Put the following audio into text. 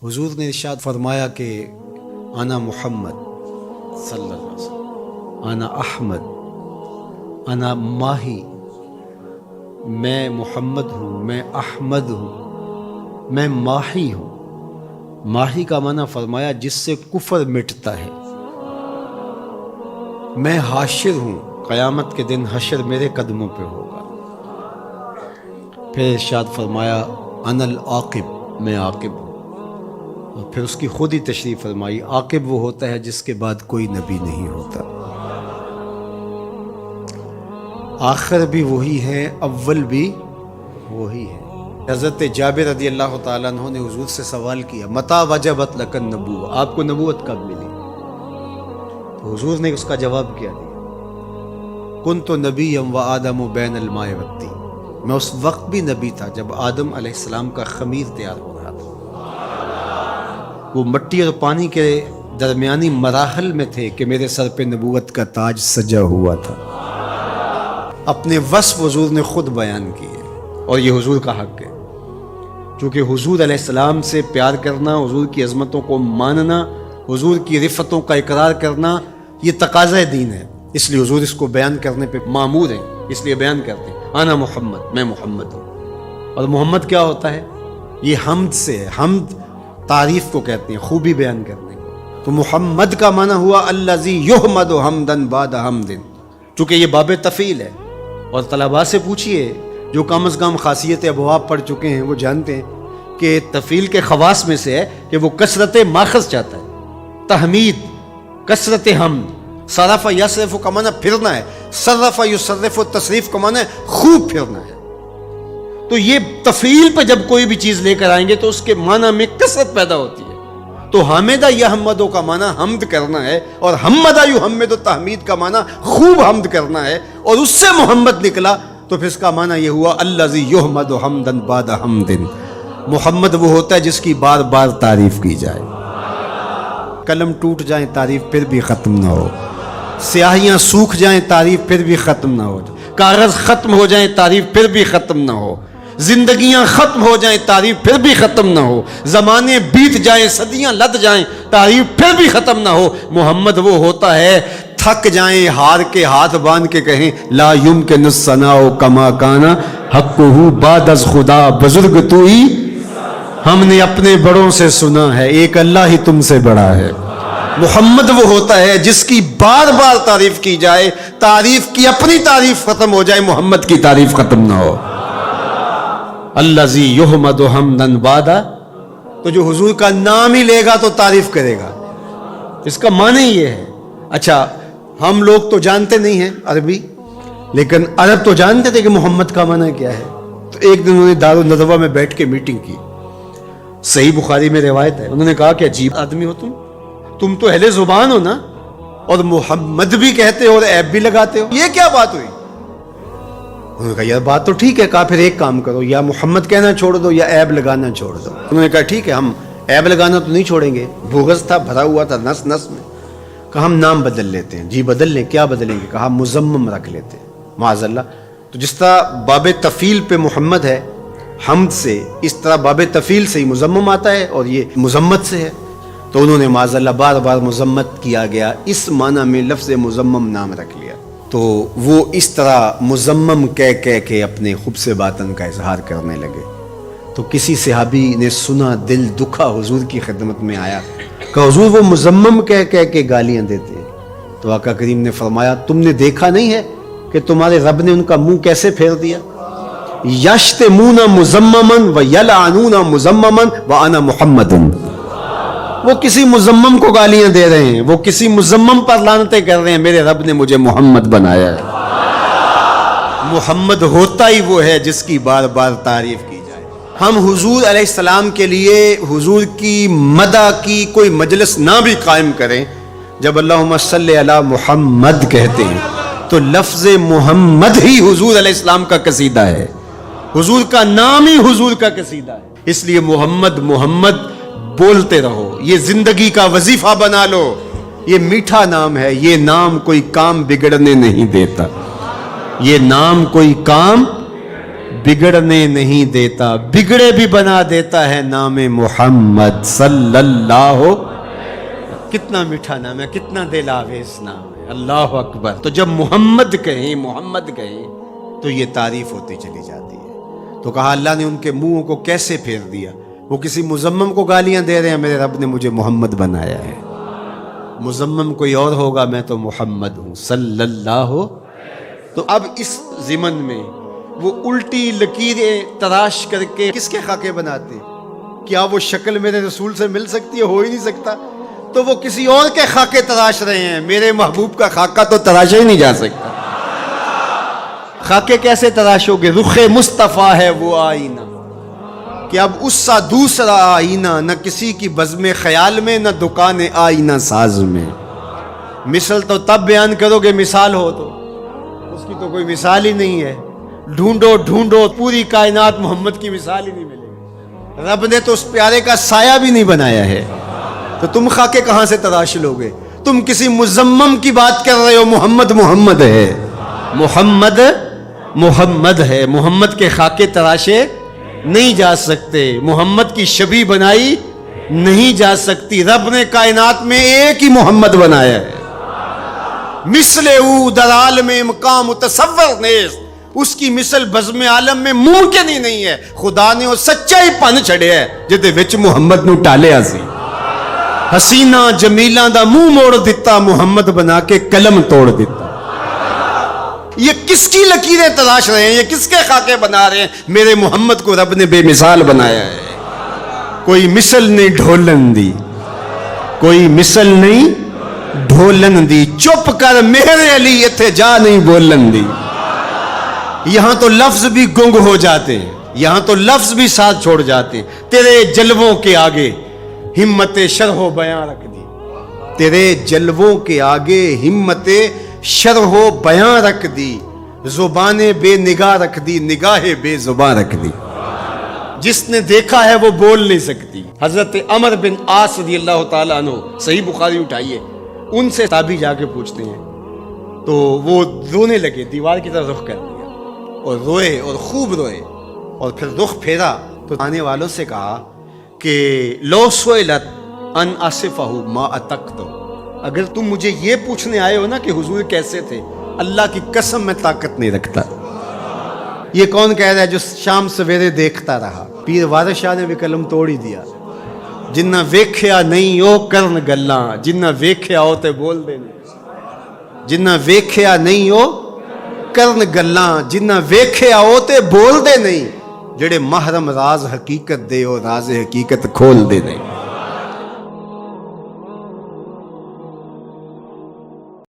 حضور نے ارشاد فرمایا کہ انا محمد صلی اللہ علیہ وسلم، انا احمد، انا ماہی، میں محمد ہوں، میں احمد ہوں، میں ماہی ہوں۔ ماہی کا معنی فرمایا جس سے کفر مٹتا ہے۔ میں حاشر ہوں، قیامت کے دن حشر میرے قدموں پہ ہوگا۔ پھر ارشاد فرمایا انا العاقب، میں عاقب ہوں۔ اور پھر اس کی خود ہی تشریح فرمائی، عاقب وہ ہوتا ہے جس کے بعد کوئی نبی نہیں ہوتا۔ آخر بھی وہی ہے، اول بھی وہی ہے۔ حضرت جابر رضی اللہ تعالیٰ عنہ نے حضور سے سوال کیا، متی وجبت لک النبوۃ، آپ کو نبوت کب ملی؟ تو حضور نے اس کا جواب کیا دیا، کنت نبیا وآدم بین الماء والطین، میں اس وقت بھی نبی تھا جب آدم علیہ السلام کا خمیر تیار ہو رہا تھا۔ وہ مٹی اور پانی کے درمیانی مراحل میں تھے کہ میرے سر پہ نبوت کا تاج سجا ہوا تھا۔ اپنے وصف حضور نے خود بیان کیے، اور یہ حضور کا حق ہے، چونکہ حضور علیہ السلام سے پیار کرنا، حضور کی عظمتوں کو ماننا، حضور کی رفتوں کا اقرار کرنا، یہ تقاضۂ دین ہے۔ اس لیے حضور اس کو بیان کرنے پہ مامور ہیں، اس لیے بیان کرتے ہیں انا محمد، میں محمد ہوں۔ اور محمد کیا ہوتا ہے؟ یہ حمد سے ہے، حمد تعریف کو کہتے ہیں، خوبی بیان کرنے کو۔ تو محمد کا معنی ہوا الذی یحمد حمدا بعد حمد، چونکہ یہ باب تفعیل ہے۔ اور طلباء سے پوچھئے جو کم از کم خاصیت ابواب پڑھ چکے ہیں، وہ جانتے ہیں کہ تفعیل کے خواص میں سے ہے کہ وہ کثرت ماخذ چاہتا ہے، تحمید، کثرت حمد۔ صرف یصرف کا معنی پھرنا ہے، صرف یصرف تصریف کا معنی خوب پھرنا ہے۔ تو یہ تفعیل پہ جب کوئی بھی چیز لے کر آئیں گے تو اس کے معنی میں کثرت پیدا ہوتی ہے۔ تو حامدہ یحمدو کا معنی حمد کرنا ہے، اور حمدہ یحمد تحمید کا معنی خوب حمد کرنا ہے، اور اس سے محمد نکلا تو پھر اس کا معنی یہ ہوا الذی یحمد حمدا بعد حمد۔ محمد وہ ہوتا ہے جس کی بار بار تعریف کی جائے۔ قلم ٹوٹ جائیں تعریف پھر بھی ختم نہ ہو، سیاہیاں سوکھ جائیں تعریف پھر بھی ختم نہ ہو، کاغذ ختم ہو جائیں تعریف پھر بھی ختم نہ ہو، زندگیاں ختم ہو جائیں تعریف پھر بھی ختم نہ ہو، زمانے بیت جائیں، صدیاں لد جائیں تعریف پھر بھی ختم نہ ہو۔ محمد وہ ہوتا ہے تھک جائیں ہار کے ہاتھ باندھ کے کہیں لا یمکن الثناء کما کان حقہ بعد از خدا بزرگ تو ہی، ہم نے اپنے بڑوں سے سنا ہے ایک اللہ ہی تم سے بڑا ہے۔ محمد وہ ہوتا ہے جس کی بار بار تعریف کی جائے، تعریف کی اپنی تعریف ختم ہو جائے، محمد کی تعریف ختم نہ ہو۔ الذی یحمد حمدا بعد، تو جو حضور کا نام ہی لے گا تو تعریف کرے گا، اس کا معنی یہ ہے۔ اچھا ہم لوگ تو جانتے نہیں ہیں عربی، لیکن عرب تو جانتے تھے کہ محمد کا معنی کیا ہے۔ تو ایک دن انہوں نے دارالندوہ میں بیٹھ کے میٹنگ کی، صحیح بخاری میں روایت ہے، انہوں نے کہا کہ عجیب آدمی ہو تم تو اہل زبان ہو نا، اور محمد بھی کہتے ہو اور عیب بھی لگاتے ہو، یہ کیا بات ہوئی؟ انہوں نے کہا یار بات تو ٹھیک ہے، کہا پھر ایک کام کرو، یا محمد کہنا چھوڑ دو یا عیب لگانا چھوڑ دو۔ انہوں نے کہا ٹھیک ہے، ہم عیب لگانا تو نہیں چھوڑیں گے، بغض تھا، بھرا ہوا تھا نس نس میں۔ کہا ہم نام بدل لیتے ہیں۔ جی بدل لیں، کیا بدلیں گے؟ کہا مزمم رکھ لیتے ہیں، معاذ اللہ۔ تو جس طرح باب تفعیل پہ محمد ہے حمد سے، اس طرح باب تفعیل سے ہی مزمم آتا ہے، اور یہ مزمت سے ہے۔ تو انہوں نے معاذ اللہ بار بار مزمت کیا گیا، اس معنی میں لفظ مزمم نام رکھ لیا۔ تو وہ اس طرح مزمم کہہ کے اپنے خوب سے باطن کا اظہار کرنے لگے۔ تو کسی صحابی نے سنا، دل دکھا، حضور کی خدمت میں آیا کہ حضور وہ مزمم کہہ کے گالیاں دیتے ہیں۔ تو آقا کریم نے فرمایا تم نے دیکھا نہیں ہے کہ تمہارے رب نے ان کا منہ کیسے پھیر دیا؟ یشتمون مزمما ویلعنون مزمما وانا محمد۔ وہ کسی مزمم کو گالیاں دے رہے ہیں، وہ کسی مزمم پر لعنتیں کر رہے ہیں، میرے رب نے مجھے محمد بنایا ہے۔ محمد ہوتا ہی وہ ہے جس کی بار بار تعریف کی جائے۔ ہم حضور علیہ السلام کے لیے حضور کی مدح کی کوئی مجلس نہ بھی قائم کریں، جب اللہم صلی علی محمد کہتے ہیں تو لفظ محمد ہی حضور علیہ السلام کا قصیدہ ہے، حضور کا نام ہی حضور کا قصیدہ ہے۔ اس لیے محمد محمد بولتے رہو، یہ زندگی کا وظیفہ بنا لو۔ یہ میٹھا نام ہے، یہ نام کوئی کام بگڑنے نہیں دیتا، یہ نام کوئی کام بگڑنے نہیں دیتا، بگڑے بھی بنا دیتا ہے نام محمد صلی اللہ. کتنا میٹھا نام ہے، کتنا دل آویز نام ہے، اللہ اکبر. تو جب محمد کہیں، محمد کہیں تو یہ تعریف ہوتی چلی جاتی ہے. تو کہا اللہ نے ان کے منہوں کو کیسے پھیر دیا. وہ کسی مزمم کو گالیاں دے رہے ہیں، میرے رب نے مجھے محمد بنایا ہے. مزمم کوئی اور ہوگا، میں تو محمد ہوں صلی اللہ. تو اب اس ضمن میں وہ الٹی لکیریں تراش کر کے کس کے خاکے بناتے؟ کیا وہ شکل میرے رسول سے مل سکتی ہے؟ ہو ہی نہیں سکتا. تو وہ کسی اور کے خاکے تراش رہے ہیں، میرے محبوب کا خاکہ تو تراشا ہی نہیں جا سکتا. خاکے کیسے تراشو گے؟ رخ مصطفیٰ ہے وہ آئینہ کہ اب اس سا دوسرا آئینہ نہ کسی کی بزم خیال میں، نہ دکان آئینہ ساز میں. مثل تو تب بیان کرو گے مثال ہو تو، اس کی تو کوئی مثال ہی نہیں ہے. ڈھونڈو ڈھونڈو پوری کائنات، محمد کی مثال ہی نہیں ملے گی. رب نے تو اس پیارے کا سایہ بھی نہیں بنایا ہے. تو تم خاکے کہاں سے تراش لو گے؟ تم کسی مزمم کی بات کر رہے ہو. محمد محمد ہے، محمد محمد ہے. محمد کے خاکے تراشے نہیں جا سکتے، محمد کی شبیہ بنائی نہیں جا سکتی. رب نے کائنات میں ایک ہی محمد بنایا ہے. مثل او در عالم مقام متصور نیست، اس کی مثل بزم عالم میں ممکن ہی نہیں ہے. خدا نے وہ سچا ہی پن چھڑیا ہے جدے وچ محمد نو ٹالیا سی. حسینہ جمیلاں دا منہ موڑ دیتا، محمد بنا کے قلم توڑ دیتا. یہ کس کی لکیریں تلاش رہے ہیں؟ یہ کس کے خاکے بنا رہے ہیں؟ میرے محمد کو رب نے بے مثال بنایا ہے. کوئی مثل نہیں ڈھولن دی، کوئی مثل نہیں ڈھولن دی. چپ کر میرے علی اتھے جا نہیں بولن دی. یہاں تو لفظ بھی گنگ ہو جاتے ہیں، یہاں تو لفظ بھی ساتھ چھوڑ جاتے ہیں. تیرے جلووں کے آگے ہمت شرح و بیان رکھ دی. تیرے جلووں کے آگے ہمت شرح و بیان رکھ دی. زبان بے نگاہ رکھ دی، نگاہ بے زبان رکھ دی. جس نے دیکھا ہے وہ بول نہیں سکتی. حضرت عمر بن عاص رضی اللہ تعالیٰ عنہ، صحیح بخاری اٹھائیے، ان سے تابعی جا کے پوچھتے ہیں تو وہ رونے لگے، دیوار کی طرف رخ کر دیا اور روئے اور خوب روئے. اور پھر رخ پھیرا تو آنے والوں سے کہا کہ لو سئلت ان اصفہ ما اتقت، اگر تم مجھے یہ پوچھنے آئے ہو نا کہ حضور کیسے تھے، اللہ کی قسم میں طاقت نہیں رکھتا. یہ کون کہہ رہا ہے جو شام سویرے دیکھتا رہا؟ پیر وارث شاہ نے بھی قلم توڑ ہی دیا. جنہ ویکھیا نہیں او کرن گلاں، جنہ ویکھیا ہو تے بول دے نہیں. جنہ ویکھیا نہیں او کرن گلاں، جنہ ویکھیا ہو تے بول دے نہیں. جڑے محرم راز حقیقت دے او راز حقیقت کھول دے نہیں.